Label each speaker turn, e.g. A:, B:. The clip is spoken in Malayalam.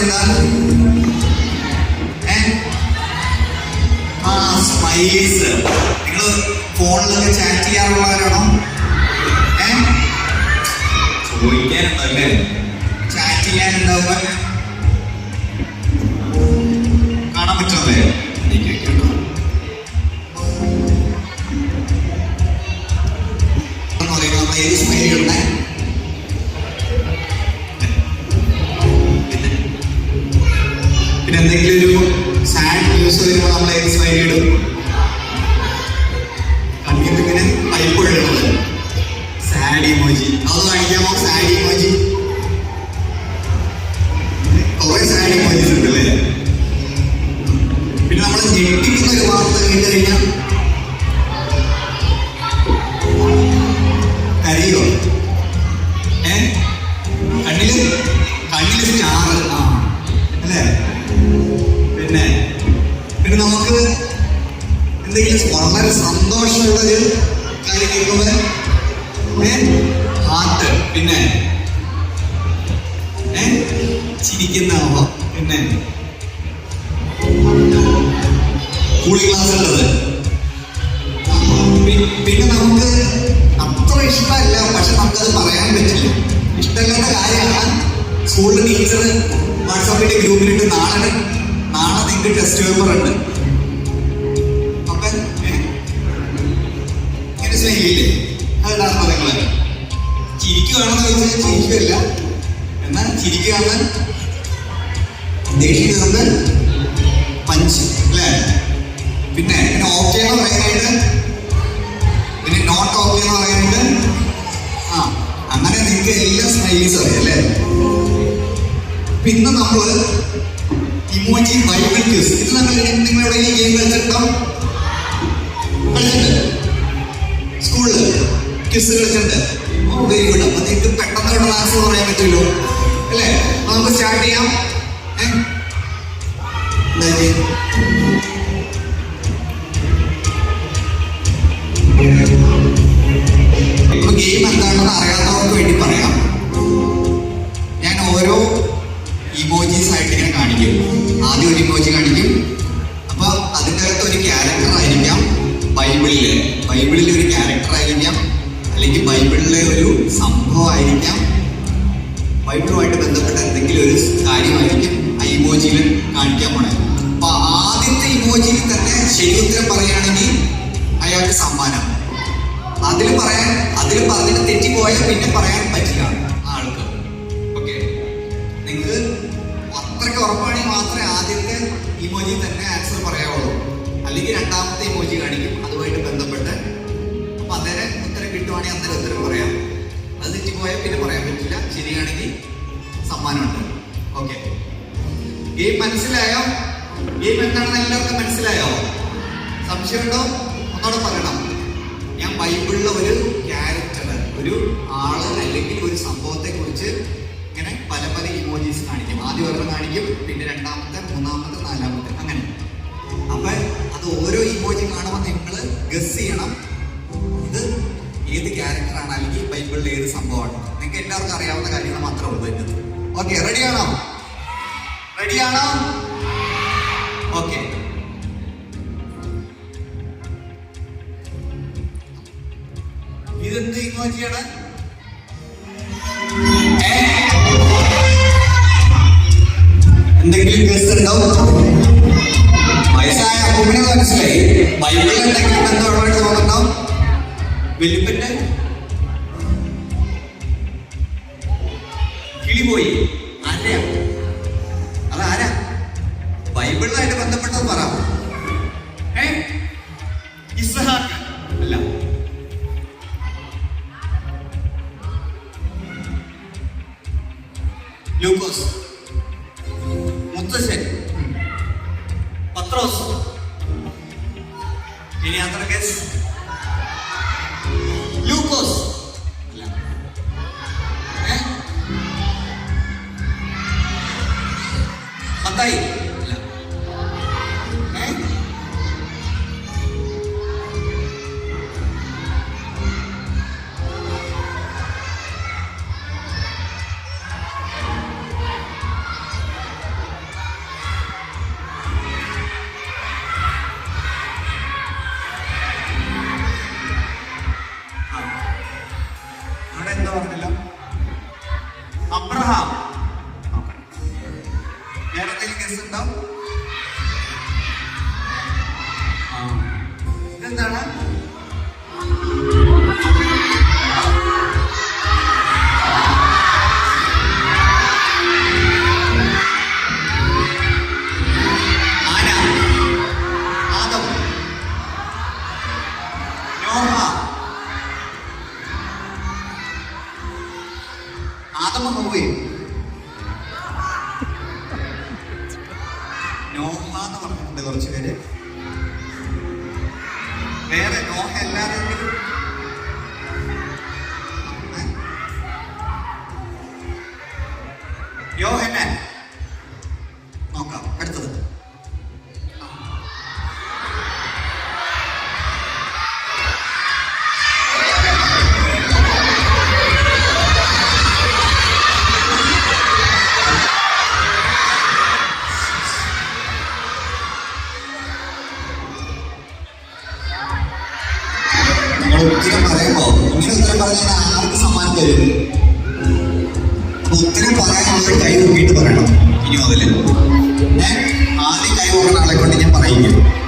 A: എന്താ? സ്മൈൽസ്. നിങ്ങൾ ഫോണിലൊക്കെ ചാറ്റ് ചെയ്യാറുള്ളവരാണോ? ചോദിക്കാനുണ്ടോ അല്ലേ? ചാറ്റ് ചെയ്യാനുണ്ടാവുക കാണാൻ പറ്റുന്നതേ. ഏത് സ്മൈലിയുണ്ട്? പിന്നെ എന്തെങ്കിലും ഒരു സാഡ് ന്യൂസ് വരുമ്പോൾ നമ്മൾ ഏത് സ്മൈലി ഇടും? കണ്ണിങ്ങനെ പൈപ്പുള്ളത് സാഡ് ഇമോജി. അതൊന്ന് കാണിക്കാമോ? Sad emoji. കുറെ സാഡ് ഇമോജീസ് ഉണ്ടല്ലേ? പിന്നെ നമ്മൾ ഞെട്ടിക്കുന്ന ഒരു വാർത്ത കേട്ട് കഴിഞ്ഞാൽ കരയോ? കണ്ണില് സ്റ്റാർ അല്ലേ? പിന്നെ നമുക്ക് എന്തെങ്കിലും വളരെ സന്തോഷമുള്ളൊരു കാര്യം കേൾക്കുമ്പോൾ ഹാർട്ട്. പിന്നെ ചിരിക്കുന്ന പിന്നെ കൂളിംഗ് ഗ്ലാസ് ഉള്ളത്. പിന്നെ നമുക്ക് അത്ര ഇഷ്ടമല്ല, പക്ഷെ നമുക്കത് പറയാൻ പറ്റില്ല. ഇഷ്ടമല്ലാത്ത കാര്യമാണ്. സ്കൂളിൽ ടീച്ചർ വാട്സാപ്പിന്റെ ഗ്രൂപ്പിലിട്ട് നാളെ നിങ്ങൾക്ക് ടെസ്റ്റ് പേപ്പർ ഉണ്ട്. അപ്പൊ ഇങ്ങനെ സ്നേഹില്ലേ? അതാണ് പറയുന്നത്. ചിരിക്കുകയാണെന്ന് ചോദിച്ചാൽ ചിരിക്കുകയല്ല, എന്നാൽ ചിരിക്കുകയാണ് ദേഷ്യക്കുന്നത് പഞ്ച് അല്ലേ? പിന്നെ ഓക്കെ എന്ന് പറയാനായിട്ട്, പിന്നെ നോട്ട് ഓക്കെ എന്ന് പറയാനായിട്ട്. അങ്ങനെ നിങ്ങൾക്ക് എല്ലാ സ്മൈലീസ് അറിയാം അല്ലേ? പിന്നെ നമ്മൾ ഇമോജി ബൈബിൾ ക്വിസ്. ഇത് നിങ്ങളുടെ ഈ ഗെയിം കളിച്ചിട്ടുണ്ടോ? കളിച്ചിട്ടുണ്ട് സ്കൂളിൽ ക്വിസ് കളിച്ചിട്ടുണ്ട്. ഓ വെരി ഗുഡ്. അപ്പൊ നിങ്ങൾക്ക് പെട്ടെന്ന് ഇവിടെ ആൻസർ പറയാൻ പറ്റുമല്ലോ അല്ലേ? നമുക്ക് സ്റ്റാർട്ട് ചെയ്യാം. ഇപ്പൊ ഗെയിം എന്താണെന്ന് അറിയാത്തവർക്ക് വേണ്ടി പറയാം. ഞാൻ ഓരോ ഇമോജീസ് ആയിട്ട് ഇങ്ങനെ കാണിക്കും. ആദ്യം ഒരു ഇമോജി കാണിക്കും. അപ്പൊ അതിൻ്റെ അകത്ത് ഒരു ക്യാരക്ടർ ആയിരിക്കാം. ബൈബിളിലെ ഒരു ക്യാരക്ടർ ആയിരിക്കാം, അല്ലെങ്കിൽ ബൈബിളിലെ ഒരു സംഭവം ആയിരിക്കാം, ബൈബിളുമായിട്ട് ബന്ധപ്പെട്ട എന്തെങ്കിലും ഒരു കാര്യമായിരിക്കും ആ ഇമോജിയിൽ കാണിക്കാൻ പോണേ. അപ്പൊ ആദ്യത്തെ ഇമോജിയിൽ തന്നെ ശരി ഉത്തരം പറയുകയാണെങ്കിൽ അയാൾക്ക് സമ്മാനം. അതിൽ പറഞ്ഞിട്ട് തെറ്റിപ്പോയാൽ പിന്നെ പറയാൻ പറ്റില്ല ആൾക്ക്. ഓക്കെ, നിങ്ങൾക്ക് അത്രയ്ക്ക് ഉറപ്പാണെങ്കിൽ മാത്രമേ ആദ്യത്തെ ഇമോജി തന്നെ ആൻസർ പറയാവുള്ളൂ. അല്ലെങ്കിൽ രണ്ടാമത്തെ ഇമോജി കാണിക്കും അതുമായിട്ട് ബന്ധപ്പെട്ട്. അപ്പൊ അന്നേരം ഉത്തരം കിട്ടുവാണെങ്കിൽ അന്നേരം ഉത്തരം പറയാം. അത് തെറ്റിപ്പോയാൽ പിന്നെ പറയാൻ പറ്റില്ല. ശരിയാണെങ്കിൽ സമ്മാനമുണ്ട്. ഓക്കെ, ഗെയിം മനസ്സിലായോ? ഗെയിം എന്താണെന്ന് എല്ലാവർക്കും മനസ്സിലായോ? സംശയമുണ്ടോ? ഒന്നോടെ പറയണം. ഞാൻ ബൈബിളിലെ ഒരു ക്യാരക്ടർ, ഒരു ആള് അല്ലെങ്കിൽ ഒരു സംഭവത്തെ കുറിച്ച് ഇങ്ങനെ പല പല ഇമോജീസ് കാണിക്കും. ആദ്യം ഒരെണ്ണം കാണിക്കും, പിന്നെ രണ്ടാമത്തെ, മൂന്നാമത്തെ, നാലാമത്തെ, അങ്ങനെ. അപ്പൊ അത് ഓരോ ഇമോജി കാണുമ്പോൾ നിങ്ങൾ ഗസ് ചെയ്യണം ഇത് ഏത് ക്യാരക്ടറാണ് അല്ലെങ്കിൽ ബൈബിളിലെ ഏത് സംഭവമാണ്. നിങ്ങൾക്ക് എല്ലാവർക്കും അറിയാവുന്ന കാര്യങ്ങൾ മാത്രമേ ഉള്ളൂ എൻ്റെ. ഓക്കെ, റെഡിയാണോ? റെഡിയാണോ? ഓക്കെ, ഇതെന്ത് ഇമോജിയാണ്? എന്തെങ്കിലും ഗസ് ഉണ്ടാവും? വയസ്സായ അപ്പൂപ്പിനെ മനസ്സിലായി. ബൈബിളിൽ എന്തെങ്കിലും ബന്ധമുള്ളതായിട്ട് തോന്നുന്നുണ്ടാവും. വെല്ലുപ്പന്റെ കിളിപോയി. ആരാ? അതാരാ? ബൈബിളിലായിട്ട് ബന്ധപ്പെട്ടത് പറ. ഇസ്ഹാക്ക് അല്ല. ലൂക്കോസ്, മുത്തശ്ശൻ, പത്രോസ്. ഇനി അത്ര ഗസ്. ലൂക്കോസ് അല്ല. മത്തായി അല്ല. ഏതാണ്? ആന, ആദം, നോഹ. ആദം ഹവ്വയും നോഹ എന്ന് പറഞ്ഞിട്ടുണ്ട് കുറച്ച് പേര്. വേറെ നോഹ അല്ലാതെ യോഹന്നാൻ. നോക്കാം അടുത്തത്. ഉത്തരം പറയുമ്പോ ഇങ്ങനെ ഉത്തരം പറഞ്ഞാൽ ആർക്ക് സമ്മാനം തരും? ഉത്തരം പറയാനുള്ളത് കൈ നോക്കിയിട്ട് പറയണം. ഇനി മുതല് ആദ്യം കൈ നോക്കുന്ന ആളെ കൊണ്ട് ഞാൻ പറയിക്കും.